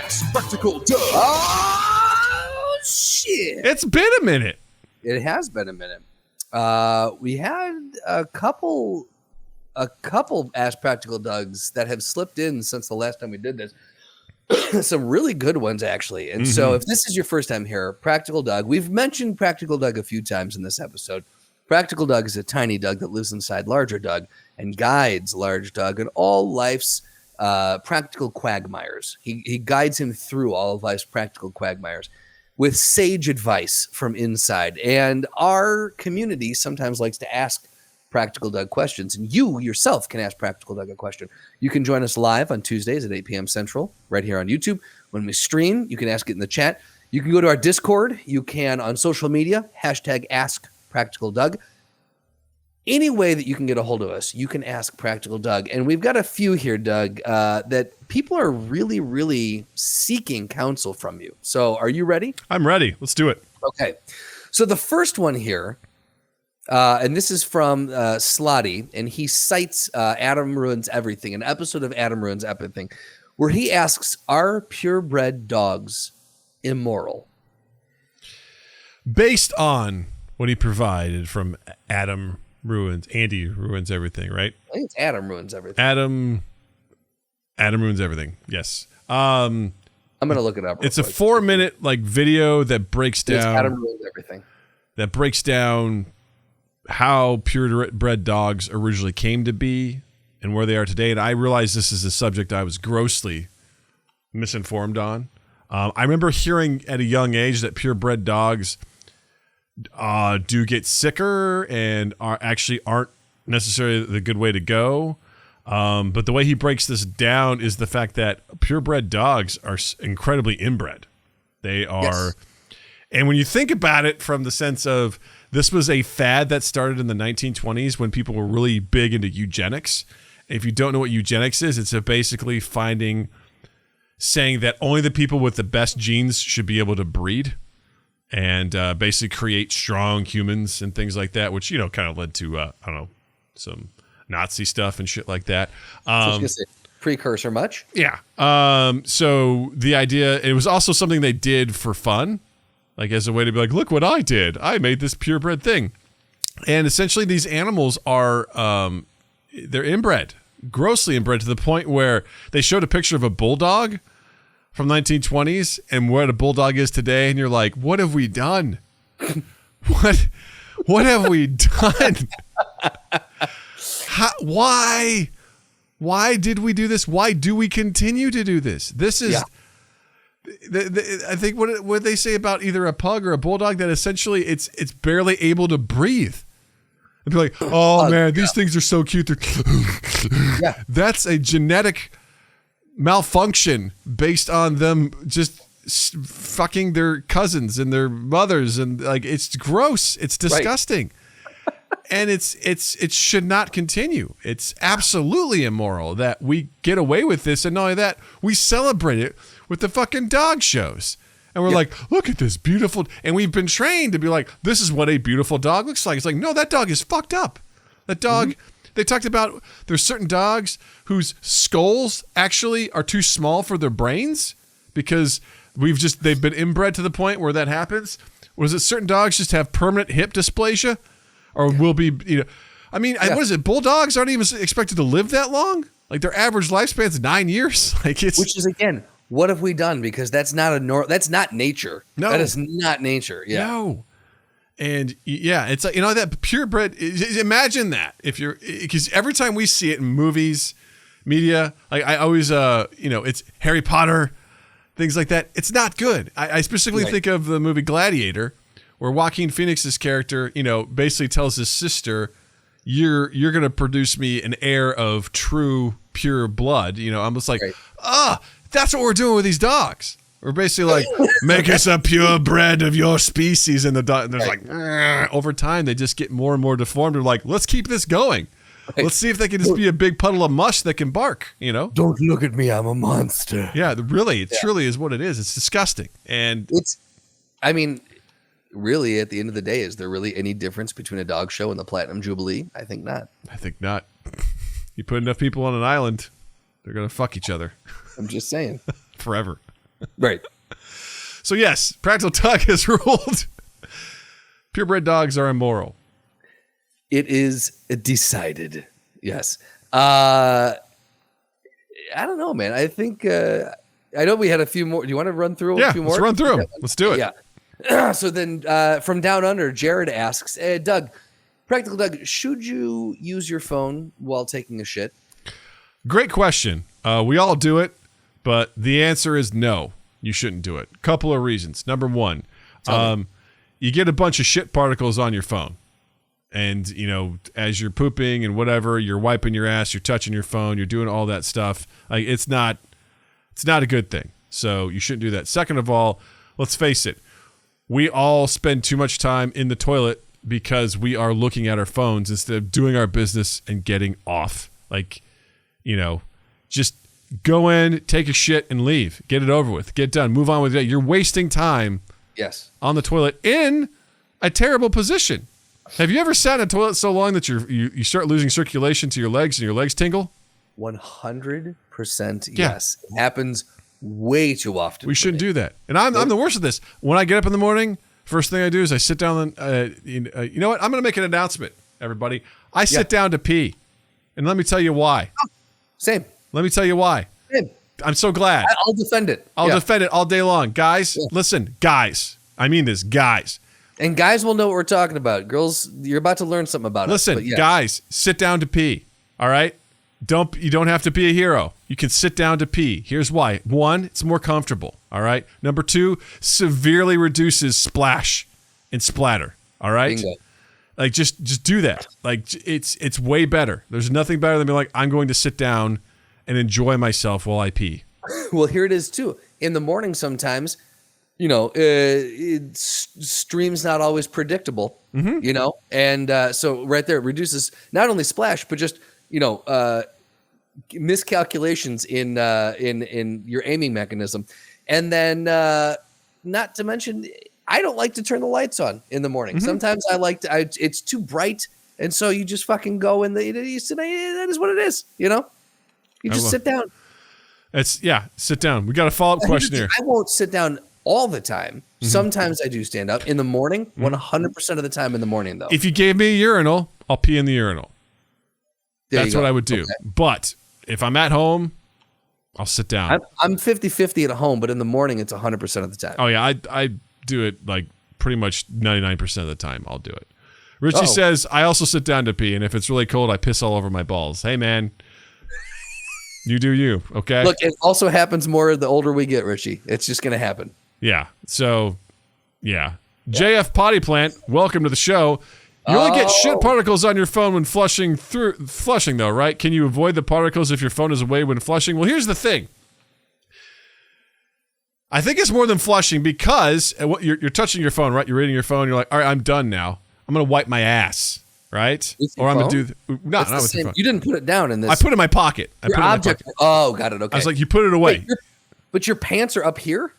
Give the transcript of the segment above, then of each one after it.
Ask Practical Doug. Oh, shit. It's been a minute. It has been a minute. We had a couple Ask Practical Dougs that have slipped in since the last time we did this. Some really good ones, actually. And so if this is your first time here, Practical Doug, we've mentioned Practical Doug a few times in this episode. Practical Doug is a tiny Doug that lives inside larger Doug and guides large Doug in all life's practical quagmires. He guides him through all of life's practical quagmires with sage advice from inside. And our community sometimes likes to ask Practical Doug questions, and you yourself can ask Practical Doug a question. You can join us live on Tuesdays at 8 p.m. Central right here on YouTube. When we stream, you can ask it in the chat. You can go to our Discord. You can on social media, hashtag Ask Practical Doug. Any way that you can get a hold of us, you can ask Practical Doug. And we've got a few here, Doug, that people are really, really seeking counsel from you. So are you ready? I'm ready. Let's do it. Okay. So the first one here, and this is from Slotty, and he cites Adam Ruins Everything, an episode of Adam Ruins Everything, where he asks, are purebred dogs immoral? Based on what he provided from Andy Ruins Everything, right? I think it's Adam Ruins Everything. Adam Ruins Everything, yes. I'm going to look it up. It's a 4-minute video that breaks down. It's Adam Ruins Everything. That breaks down how purebred dogs originally came to be and where they are today. And I realize this is a subject I was grossly misinformed on. I remember hearing at a young age that purebred dogs do get sicker and aren't necessarily the good way to go. But the way he breaks this down is the fact that purebred dogs are incredibly inbred. They are, yes. And when you think about it from the sense of this was a fad that started in the 1920s when people were really big into eugenics. If you don't know what eugenics is, it's basically saying that only the people with the best genes should be able to breed and basically create strong humans and things like that, which, kind of led to, some Nazi stuff and shit like that. So I was going to say, precursor much? Yeah. So the idea, it was also something they did for fun, as a way to be like, look what I did. I made this purebred thing. And essentially these animals are, they're inbred, grossly inbred, to the point where they showed a picture of a bulldog from 1920s and what a bulldog is today. And you're like, what have we done? What have we done? Why did we do this? Why do we continue to do this? This is, I think what they say about either a pug or a bulldog, that essentially it's barely able to breathe. And be like, oh man, these things are so cute. They're That's a genetic malfunction based on them just fucking their cousins and their mothers, and it's gross. It's disgusting. Right. And it should not continue. It's absolutely immoral that we get away with this, and not only that, we celebrate it with the fucking dog shows. And we're like, look at this beautiful, and we've been trained to be like, this is what a beautiful dog looks like. It's like, no, that dog is fucked up. That dog, they talked about there's certain dogs whose skulls actually are too small for their brains because they've been inbred to the point where that happens. Was it certain dogs just have permanent hip dysplasia? Or will be, what is it? Bulldogs aren't even expected to live that long. Their average lifespan is 9 years. which is, again, what have we done? Because that's not that's not nature. No, that is not nature. Yeah. No. And it's like, that purebred, imagine that because every time we see it in movies, media, I always, it's Harry Potter, things like that. It's not good. I specifically think of the movie Gladiator, where Joaquin Phoenix's character, basically tells his sister, you're going to produce me an heir of true, pure blood. I'm just like, that's what we're doing with these dogs. We're basically like, make us a purebred of your species. And the dog, there's over time, they just get more and more deformed. They're like, let's keep this going. Right. Let's see if they can just be a big puddle of mush that can bark, Don't look at me, I'm a monster. Yeah, really, it truly is what it is. It's disgusting. And really, at the end of the day, is there really any difference between a dog show and the Platinum Jubilee? I think not. You put enough people on an island, they're going to fuck each other. I'm just saying. Forever. Right. So yes, Practical Doug has ruled purebred dogs are immoral. It is decided. Yes. I don't know, man. I think I know we had a few more. Do you want to run through a few more? Let's run through them. Let's do it. Yeah. So then from down under, Jared asks, hey, Doug, Practical Doug, should you use your phone while taking a shit? Great question. We all do it, but the answer is no. You shouldn't do it. Couple of reasons. Number one, you get a bunch of shit particles on your phone. And, you know, as you're pooping and whatever, you're wiping your ass, you're touching your phone, you're doing all that stuff. Like, it's not a good thing. So you shouldn't do that. Second of all, let's face it. We all spend too much time in the toilet because we are looking at our phones instead of doing our business and getting off. Like, you know, just go in, take a shit, and leave. Get it over with. Get done. Move on with it. You're wasting time on the toilet in a terrible position. Have you ever sat in a toilet so long that you start losing circulation to your legs and your legs tingle? 100% yes. It happens way too often. We shouldn't do that. And I'm the worst at this. When I get up in the morning, first thing I do is I sit down. You know what? I'm going to make an announcement, everybody. I sit down to pee. And let me tell you why. Oh, same. Let me tell you why. Same. I'm so glad. I'll defend it. I'll defend it all day long. Guys, listen. Guys. I mean this. Guys. And guys will know what we're talking about. Girls, you're about to learn something about us. Listen, guys, sit down to pee. All right? You don't have to be a hero. You can sit down to pee. Here's why. 1, it's more comfortable. All right? Number 2, severely reduces splash and splatter. All right? Bingo. Like just do that. Like it's way better. There's nothing better than being like, I'm going to sit down and enjoy myself while I pee. Well, here it is too. In the morning sometimes, you know, stream's not always predictable, you know? And so right there, it reduces not only splash, but just, you know, miscalculations in your aiming mechanism. And then not to mention, I don't like to turn the lights on in the morning. Sometimes I like to, it's too bright. And so you just fucking go in that is what it is, you know? You just sit down. Sit down. We got a follow-up question here. I won't sit down all the time. Sometimes I do stand up. In the morning, 100% of the time in the morning, though. If you gave me a urinal, I'll pee in the urinal. That's what I would do. Okay. But if I'm at home, I'll sit down. I'm 50-50 at home, but in the morning, it's 100% of the time. Oh, yeah. I do it like pretty much 99% of the time. I'll do it. Richie says, I also sit down to pee, and if it's really cold, I piss all over my balls. Hey, man. You do you, okay? Look, it also happens more the older we get, Richie. It's just going to happen. Yeah. So, yeah. JF Potty Plant, welcome to the show. You only get shit particles on your phone when flushing, though, right? Can you avoid the particles if your phone is away when flushing? Well, here's the thing. I think it's more than flushing because you're touching your phone, right? You're reading your phone. You're like, all right, I'm done now. I'm going to wipe my ass, right? Or I'm going to do... not with your phone. You didn't put it down in this. I put it in my pocket. Oh, got it. Okay. I was like, you put it away. Wait, but your pants are up here?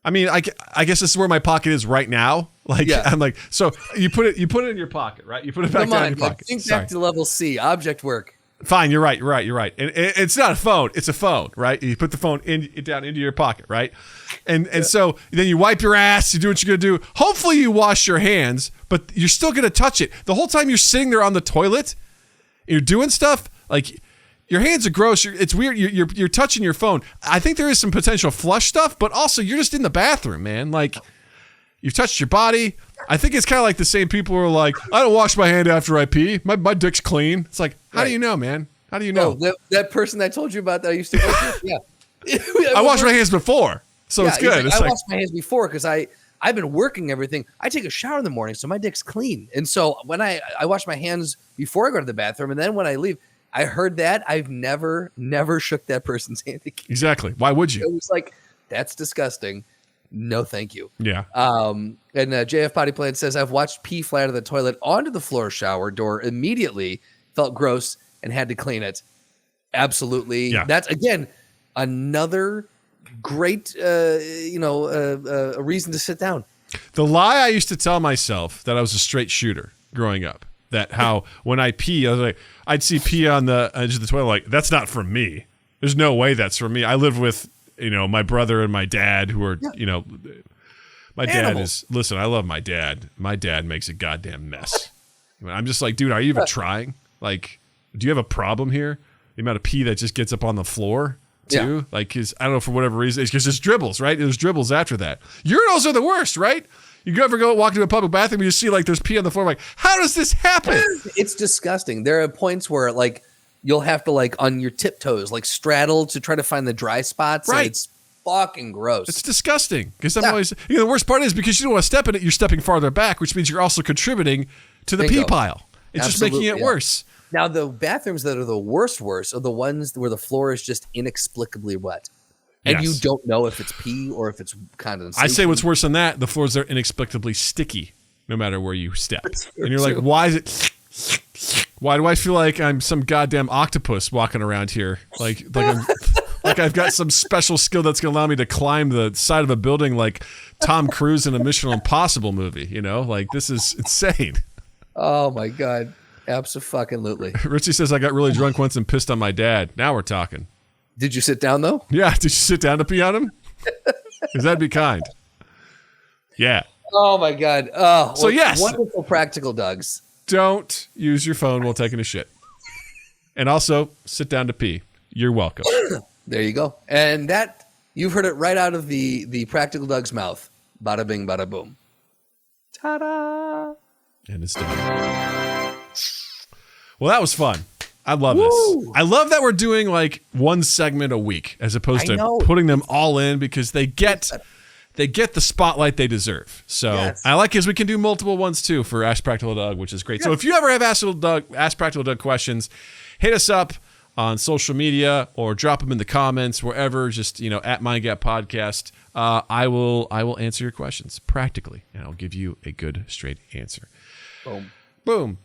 I mean, I guess this is where my pocket is right now. Like, I'm like, so you put it in your pocket, right? You put it back down in your pocket. Think back to level C, object work. Fine, you're right. And it's not a phone; it's a phone, right? You put the phone down into your pocket, right? And so then you wipe your ass. You do what you're gonna do. Hopefully, you wash your hands, but you're still gonna touch it the whole time you're sitting there on the toilet. You're doing stuff like. Your hands are gross. It's weird. You're touching your phone. I think there is some potential flush stuff, but also you're just in the bathroom, man. Like you've touched your body. I think it's kind of like the same people who are like, I don't wash my hand after I pee. My dick's clean. It's like, how do you know, man? How do you know? That person I told you about that I used to work with? Yeah. I washed my hands before, so it's good. I washed my hands before because I've been working everything. I take a shower in the morning, so my dick's clean. And so when I wash my hands before I go to the bathroom, and then when I leave, I heard that. I've never shook that person's hand again. Exactly. Why would you? It was like, that's disgusting. No, thank you. Yeah. And JF Potty Plant says, I've watched pee fly out of the toilet onto the floor shower door immediately, felt gross, and had to clean it. Absolutely. Yeah. That's, again, another great, a reason to sit down. The lie I used to tell myself that I was a straight shooter growing up. That how when I pee, I was like, I'd see pee on the edge of the toilet, like, that's not from me. There's no way that's from me. I lived with my brother and my dad who are, my dad Animals. listen, I love my dad. My dad makes a goddamn mess. I'm just like, dude, are you even trying? Like, do you have a problem here? The amount of pee that just gets up on the floor too? Yeah. Like, I don't know, for whatever reason, it's because it's dribbles, right? There's dribbles after that. Urinals are the worst, right? You ever walk into a public bathroom and you see like there's pee on the floor, like, how does this happen? It's disgusting. There are points where like you'll have to like on your tiptoes, like straddle to try to find the dry spots. Right. And it's fucking gross. It's disgusting because I'm always, the worst part is because you don't want to step in it, you're stepping farther back, which means you're also contributing to the pee pile. It's just making it worse. Now, the bathrooms that are the worst are the ones where the floor is just inexplicably wet. And you don't know if it's pee or if it's condensation. I say what's worse than that, the floors are inexplicably sticky no matter where you step. And you're like, why is it... Why do I feel like I'm some goddamn octopus walking around here? Like I've got some special skill that's going to allow me to climb the side of a building like Tom Cruise in a Mission Impossible movie, Like, this is insane. Oh, my God. Absolutely. Richie says, I got really drunk once and pissed on my dad. Now we're talking. Did you sit down, though? Yeah. Did you sit down to pee on him? Because that'd be kind. Yeah. Oh, my God. Oh, so, yes. Wonderful practical dogs. Don't use your phone while taking a shit. And also, sit down to pee. You're welcome. There you go. And that, you've heard it right out of the practical dog's mouth. Bada bing, bada boom. Ta-da! And it's done. Well, that was fun. I love this. I love that we're doing like one segment a week as opposed to putting them all in because they get the spotlight they deserve. So I like because we can do multiple ones too for Ask Practical Doug, which is great. So if you ever have Ask Practical Doug questions, hit us up on social media or drop them in the comments wherever. Just at MindGap Podcast. I will answer your questions practically, and I'll give you a good straight answer. Boom. Boom.